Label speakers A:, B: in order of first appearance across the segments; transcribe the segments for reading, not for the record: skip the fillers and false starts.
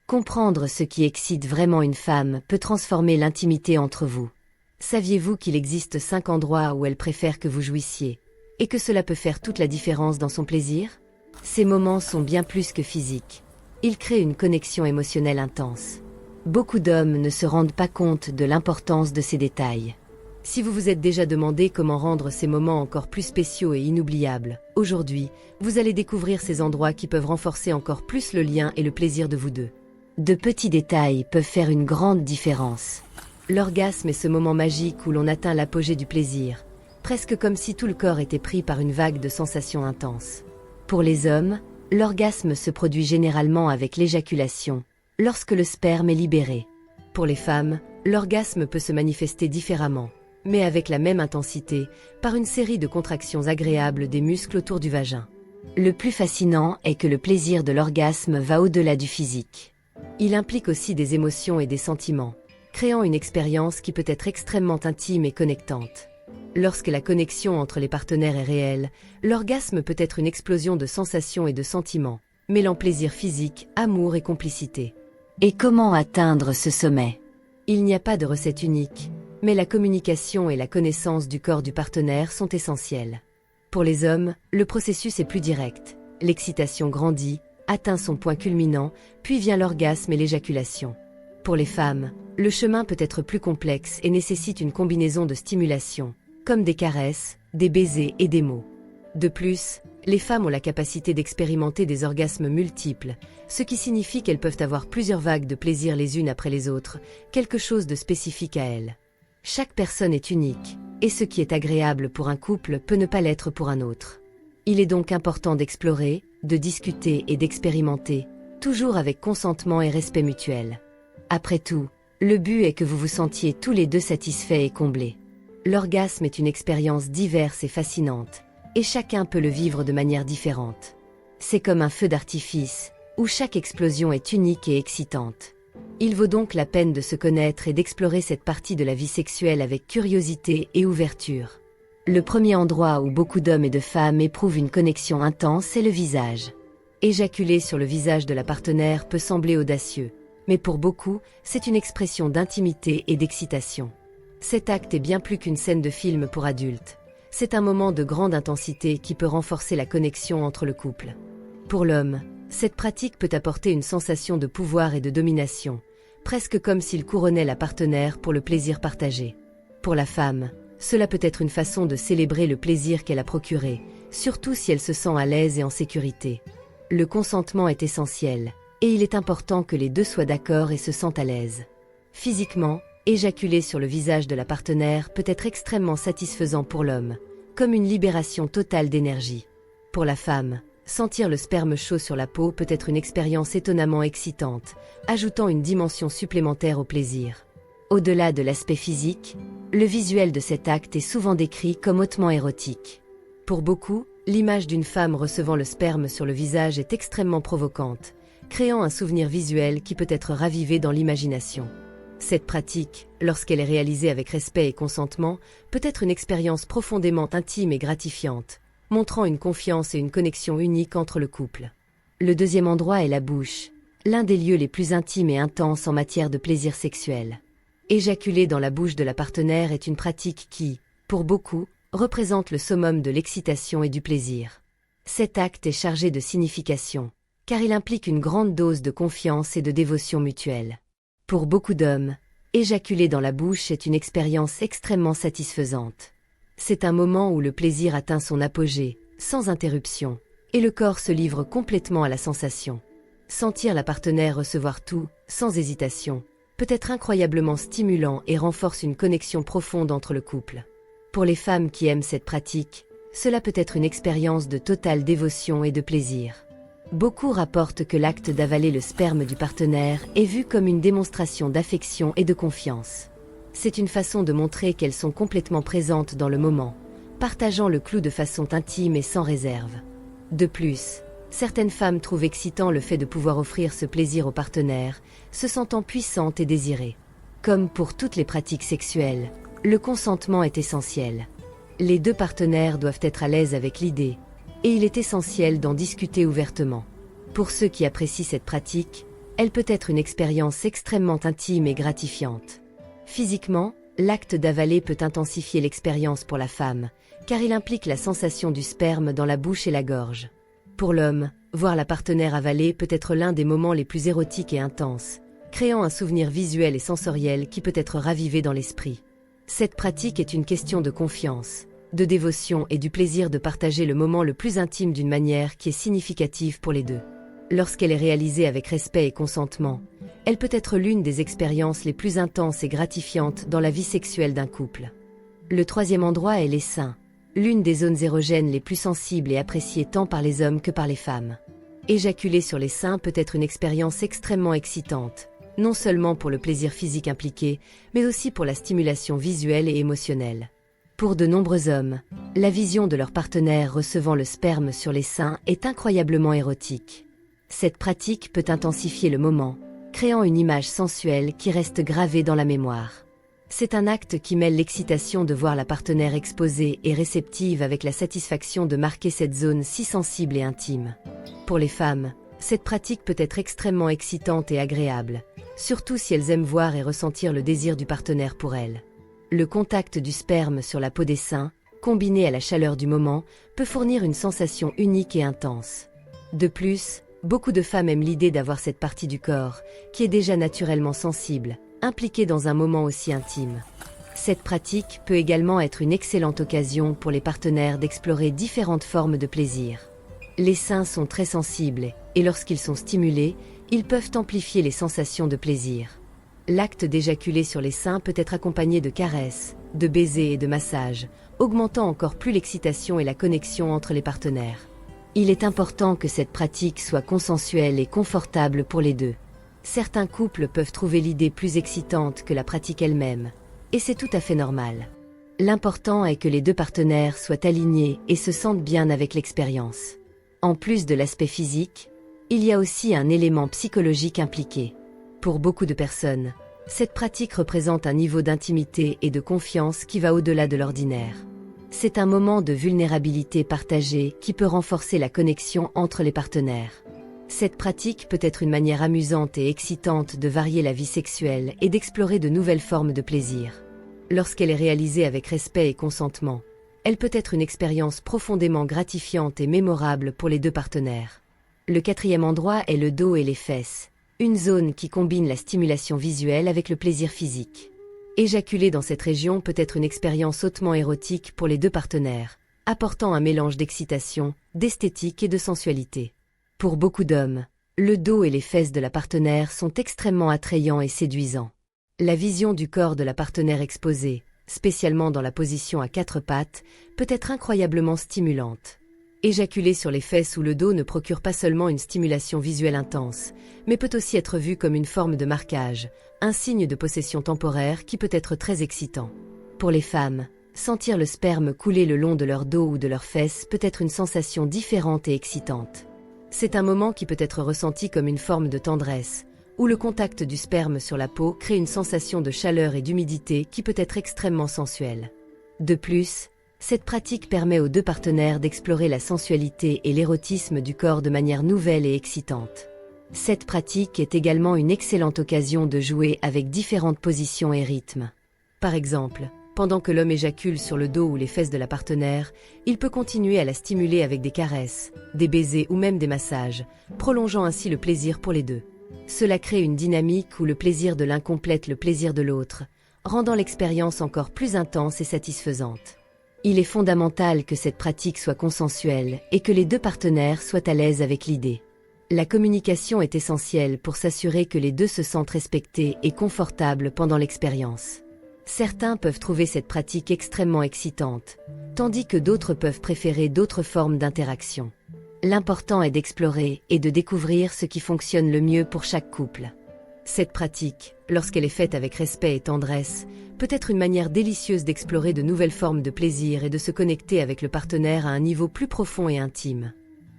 A: Comprendre ce qui excite vraiment une femme peut transformer l'intimité entre vous. Saviez-vous qu'il existe 5 endroits où elle préfère que vous jouissiez, et que cela peut faire toute la différence dans son plaisir? Ces moments sont bien plus que physiques. Ils créent une connexion émotionnelle intense. Beaucoup d'hommes ne se rendent pas compte de l'importance de ces détails. Si vous vous êtes déjà demandé comment rendre ces moments encore plus spéciaux et inoubliables, aujourd'hui, vous allez découvrir ces endroits qui peuvent renforcer encore plus le lien et le plaisir de vous deux. De petits détails peuvent faire une grande différence. L'orgasme est ce moment magique où l'on atteint l'apogée du plaisir, presque comme si tout le corps était pris par une vague de sensations intenses. Pour les hommes, l'orgasme se produit généralement avec l'éjaculation, lorsque le sperme est libéré. Pour les femmes, l'orgasme peut se manifester différemment, mais avec la même intensité, par une série de contractions agréables des muscles autour du vagin. Le plus fascinant est que le plaisir de l'orgasme va au-delà du physique. Il implique aussi des émotions et des sentiments, créant une expérience qui peut être extrêmement intime et connectante. Lorsque la connexion entre les partenaires est réelle, l'orgasme peut être une explosion de sensations et de sentiments, mêlant plaisir physique, amour et complicité. Et comment atteindre ce sommet? Il n'y a pas de recette unique, mais la communication et la connaissance du corps du partenaire sont essentielles. Pour les hommes, le processus est plus direct. L'excitation grandit, atteint son point culminant, puis vient l'orgasme et l'éjaculation. Pour les femmes, le chemin peut être plus complexe et nécessite une combinaison de stimulation, comme des caresses, des baisers et des mots. De plus, les femmes ont la capacité d'expérimenter des orgasmes multiples, ce qui signifie qu'elles peuvent avoir plusieurs vagues de plaisir les unes après les autres, quelque chose de spécifique à elles. Chaque personne est unique, et ce qui est agréable pour un couple peut ne pas l'être pour un autre. Il est donc important d'explorer, de discuter et d'expérimenter, toujours avec consentement et respect mutuel. Après tout, le but est que vous vous sentiez tous les deux satisfaits et comblés. L'orgasme est une expérience diverse et fascinante, et chacun peut le vivre de manière différente. C'est comme un feu d'artifice, où chaque explosion est unique et excitante. Il vaut donc la peine de se connaître et d'explorer cette partie de la vie sexuelle avec curiosité et ouverture. Le premier endroit où beaucoup d'hommes et de femmes éprouvent une connexion intense est le visage. Éjaculer sur le visage de la partenaire peut sembler audacieux, mais pour beaucoup, c'est une expression d'intimité et d'excitation. Cet acte est bien plus qu'une scène de film pour adultes. C'est un moment de grande intensité qui peut renforcer la connexion entre le couple. Pour l'homme, cette pratique peut apporter une sensation de pouvoir et de domination, presque comme s'il couronnait la partenaire pour le plaisir partagé. Pour la femme, cela peut être une façon de célébrer le plaisir qu'elle a procuré, surtout si elle se sent à l'aise et en sécurité. Le consentement est essentiel, et il est important que les deux soient d'accord et se sentent à l'aise. Physiquement, éjaculer sur le visage de la partenaire peut être extrêmement satisfaisant pour l'homme, comme une libération totale d'énergie. Pour la femme, sentir le sperme chaud sur la peau peut être une expérience étonnamment excitante, ajoutant une dimension supplémentaire au plaisir. Au-delà de l'aspect physique, le visuel de cet acte est souvent décrit comme hautement érotique. Pour beaucoup, l'image d'une femme recevant le sperme sur le visage est extrêmement provocante, créant un souvenir visuel qui peut être ravivé dans l'imagination. Cette pratique, lorsqu'elle est réalisée avec respect et consentement, peut être une expérience profondément intime et gratifiante, montrant une confiance et une connexion unique entre le couple. Le deuxième endroit est la bouche, l'un des lieux les plus intimes et intenses en matière de plaisir sexuel. Éjaculer dans la bouche de la partenaire est une pratique qui, pour beaucoup, représente le summum de l'excitation et du plaisir. Cet acte est chargé de signification, car il implique une grande dose de confiance et de dévotion mutuelle. Pour beaucoup d'hommes, éjaculer dans la bouche est une expérience extrêmement satisfaisante. C'est un moment où le plaisir atteint son apogée, sans interruption, et le corps se livre complètement à la sensation. Sentir la partenaire recevoir tout, sans hésitation, peut être incroyablement stimulant et renforce une connexion profonde entre le couple. Pour les femmes qui aiment cette pratique, cela peut être une expérience de totale dévotion et de plaisir. Beaucoup rapportent que l'acte d'avaler le sperme du partenaire est vu comme une démonstration d'affection et de confiance. C'est une façon de montrer qu'elles sont complètement présentes dans le moment, partageant le clou de façon intime et sans réserve. De plus, certaines femmes trouvent excitant le fait de pouvoir offrir ce plaisir au partenaire, se sentant puissantes et désirées. Comme pour toutes les pratiques sexuelles, le consentement est essentiel. Les deux partenaires doivent être à l'aise avec l'idée, et il est essentiel d'en discuter ouvertement. Pour ceux qui apprécient cette pratique, Elle peut être une expérience extrêmement intime et gratifiante. Physiquement, l'acte d'avaler peut intensifier l'expérience pour la femme, car il implique la sensation du sperme dans la bouche et la gorge. Pour l'homme, voir la partenaire avaler peut être l'un des moments les plus érotiques et intenses, créant un souvenir visuel et sensoriel qui peut être ravivé dans l'esprit. Cette pratique est une question de confiance, de dévotion et du plaisir de partager le moment le plus intime d'une manière qui est significative pour les deux. Lorsqu'elle est réalisée avec respect et consentement, elle peut être l'une des expériences les plus intenses et gratifiantes dans la vie sexuelle d'un couple. Le troisième endroit est les seins, l'une des zones érogènes les plus sensibles et appréciées tant par les hommes que par les femmes. Éjaculer sur les seins peut être une expérience extrêmement excitante, non seulement pour le plaisir physique impliqué, mais aussi pour la stimulation visuelle et émotionnelle. Pour de nombreux hommes, la vision de leur partenaire recevant le sperme sur les seins est incroyablement érotique. Cette pratique peut intensifier le moment, créant une image sensuelle qui reste gravée dans la mémoire. C'est un acte qui mêle l'excitation de voir la partenaire exposée et réceptive avec la satisfaction de marquer cette zone si sensible et intime. Pour les femmes, cette pratique peut être extrêmement excitante et agréable, surtout si elles aiment voir et ressentir le désir du partenaire pour elles. Le contact du sperme sur la peau des seins, combiné à la chaleur du moment, peut fournir une sensation unique et intense. De plus, beaucoup de femmes aiment l'idée d'avoir cette partie du corps, qui est déjà naturellement sensible, impliquée dans un moment aussi intime. Cette pratique peut également être une excellente occasion pour les partenaires d'explorer différentes formes de plaisir. Les seins sont très sensibles et lorsqu'ils sont stimulés, ils peuvent amplifier les sensations de plaisir. L'acte d'éjaculer sur les seins peut être accompagné de caresses, de baisers et de massages, augmentant encore plus l'excitation et la connexion entre les partenaires. Il est important que cette pratique soit consensuelle et confortable pour les deux. Certains couples peuvent trouver l'idée plus excitante que la pratique elle-même, et c'est tout à fait normal. L'important est que les deux partenaires soient alignés et se sentent bien avec l'expérience. En plus de l'aspect physique, il y a aussi un élément psychologique impliqué. Pour beaucoup de personnes, cette pratique représente un niveau d'intimité et de confiance qui va au-delà de l'ordinaire. C'est un moment de vulnérabilité partagée qui peut renforcer la connexion entre les partenaires. Cette pratique peut être une manière amusante et excitante de varier la vie sexuelle et d'explorer de nouvelles formes de plaisir. Lorsqu'elle est réalisée avec respect et consentement, elle peut être une expérience profondément gratifiante et mémorable pour les deux partenaires. Le quatrième endroit est le dos et les fesses, une zone qui combine la stimulation visuelle avec le plaisir physique. Éjaculer dans cette région peut être une expérience hautement érotique pour les deux partenaires, apportant un mélange d'excitation, d'esthétique et de sensualité. Pour beaucoup d'hommes, le dos et les fesses de la partenaire sont extrêmement attrayants et séduisants. La vision du corps de la partenaire exposée, spécialement dans la position à quatre pattes, peut être incroyablement stimulante. Éjaculer sur les fesses ou le dos ne procure pas seulement une stimulation visuelle intense, mais peut aussi être vu comme une forme de marquage, un signe de possession temporaire qui peut être très excitant. Pour les femmes, sentir le sperme couler le long de leur dos ou de leurs fesses peut être une sensation différente et excitante. C'est un moment qui peut être ressenti comme une forme de tendresse, où le contact du sperme sur la peau crée une sensation de chaleur et d'humidité qui peut être extrêmement sensuelle. De plus, cette pratique permet aux deux partenaires d'explorer la sensualité et l'érotisme du corps de manière nouvelle et excitante. Cette pratique est également une excellente occasion de jouer avec différentes positions et rythmes. Par exemple, pendant que l'homme éjacule sur le dos ou les fesses de la partenaire, il peut continuer à la stimuler avec des caresses, des baisers ou même des massages, prolongeant ainsi le plaisir pour les deux. Cela crée une dynamique où le plaisir de l'un complète le plaisir de l'autre, rendant l'expérience encore plus intense et satisfaisante. Il est fondamental que cette pratique soit consensuelle et que les deux partenaires soient à l'aise avec l'idée. La communication est essentielle pour s'assurer que les deux se sentent respectés et confortables pendant l'expérience. Certains peuvent trouver cette pratique extrêmement excitante, tandis que d'autres peuvent préférer d'autres formes d'interaction. L'important est d'explorer et de découvrir ce qui fonctionne le mieux pour chaque couple. Cette pratique, lorsqu'elle est faite avec respect et tendresse, peut être une manière délicieuse d'explorer de nouvelles formes de plaisir et de se connecter avec le partenaire à un niveau plus profond et intime.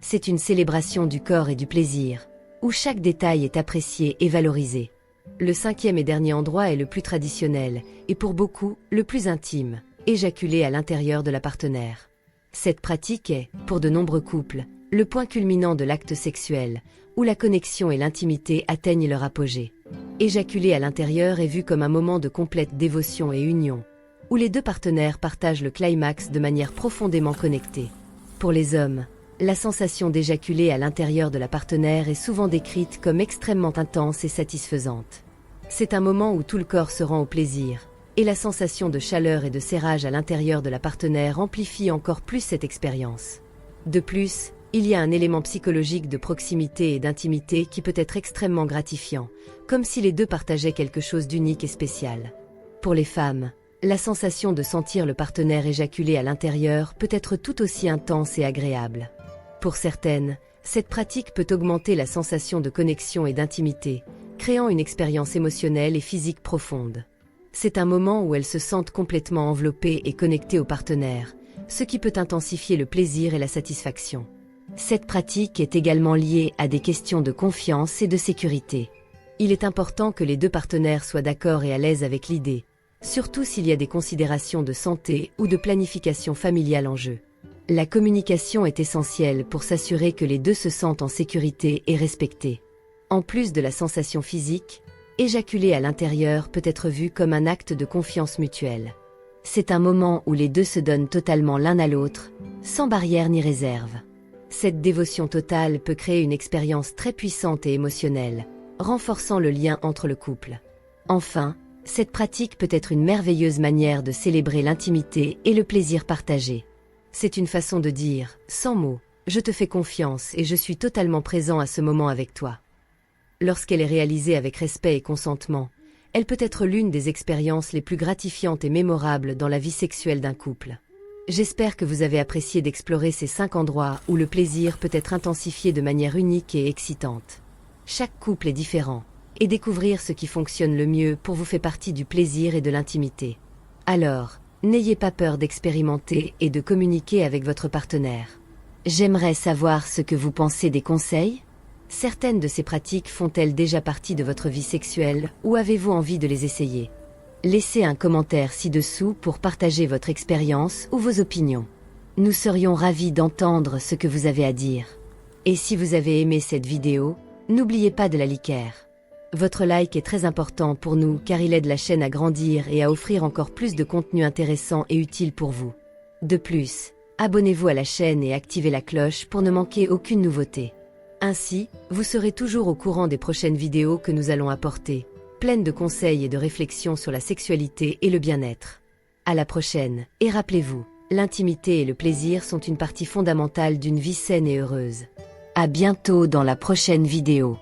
A: C'est une célébration du corps et du plaisir, où chaque détail est apprécié et valorisé. Le cinquième et dernier endroit est le plus traditionnel, et pour beaucoup, le plus intime, éjaculer à l'intérieur de la partenaire. Cette pratique est, pour de nombreux couples, le point culminant de l'acte sexuel, où la connexion et l'intimité atteignent leur apogée. Éjaculer à l'intérieur est vu comme un moment de complète dévotion et union, où les deux partenaires partagent le climax de manière profondément connectée. Pour les hommes, la sensation d'éjaculer à l'intérieur de la partenaire est souvent décrite comme extrêmement intense et satisfaisante. C'est un moment où tout le corps se rend au plaisir, et la sensation de chaleur et de serrage à l'intérieur de la partenaire amplifie encore plus cette expérience. De plus, il y a un élément psychologique de proximité et d'intimité qui peut être extrêmement gratifiant, comme si les deux partageaient quelque chose d'unique et spécial. Pour les femmes, la sensation de sentir le partenaire éjaculer à l'intérieur peut être tout aussi intense et agréable. Pour certaines, cette pratique peut augmenter la sensation de connexion et d'intimité, créant une expérience émotionnelle et physique profonde. C'est un moment où elles se sentent complètement enveloppées et connectées au partenaire, ce qui peut intensifier le plaisir et la satisfaction. Cette pratique est également liée à des questions de confiance et de sécurité. Il est important que les deux partenaires soient d'accord et à l'aise avec l'idée, surtout s'il y a des considérations de santé ou de planification familiale en jeu. La communication est essentielle pour s'assurer que les deux se sentent en sécurité et respectés. En plus de la sensation physique, éjaculer à l'intérieur peut être vu comme un acte de confiance mutuelle. C'est un moment où les deux se donnent totalement l'un à l'autre, sans barrière ni réserve. Cette dévotion totale peut créer une expérience très puissante et émotionnelle, renforçant le lien entre le couple. Enfin, cette pratique peut être une merveilleuse manière de célébrer l'intimité et le plaisir partagé. C'est une façon de dire, sans mots, je te fais confiance et je suis totalement présent à ce moment avec toi. Lorsqu'elle est réalisée avec respect et consentement, elle peut être l'une des expériences les plus gratifiantes et mémorables dans la vie sexuelle d'un couple. J'espère que vous avez apprécié d'explorer ces 5 endroits où le plaisir peut être intensifié de manière unique et excitante. Chaque couple est différent, et découvrir ce qui fonctionne le mieux pour vous fait partie du plaisir et de l'intimité. Alors, n'ayez pas peur d'expérimenter et de communiquer avec votre partenaire. J'aimerais savoir ce que vous pensez des conseils. Certaines de ces pratiques font-elles déjà partie de votre vie sexuelle ou avez-vous envie de les essayer? Laissez un commentaire ci-dessous pour partager votre expérience ou vos opinions. Nous serions ravis d'entendre ce que vous avez à dire. Et si vous avez aimé cette vidéo, n'oubliez pas de la liker. Votre like est très important pour nous car il aide la chaîne à grandir et à offrir encore plus de contenu intéressant et utile pour vous. De plus, abonnez-vous à la chaîne et activez la cloche pour ne manquer aucune nouveauté. Ainsi, vous serez toujours au courant des prochaines vidéos que nous allons apporter, pleines de conseils et de réflexions sur la sexualité et le bien-être. À la prochaine, et rappelez-vous, l'intimité et le plaisir sont une partie fondamentale d'une vie saine et heureuse. À bientôt dans la prochaine vidéo.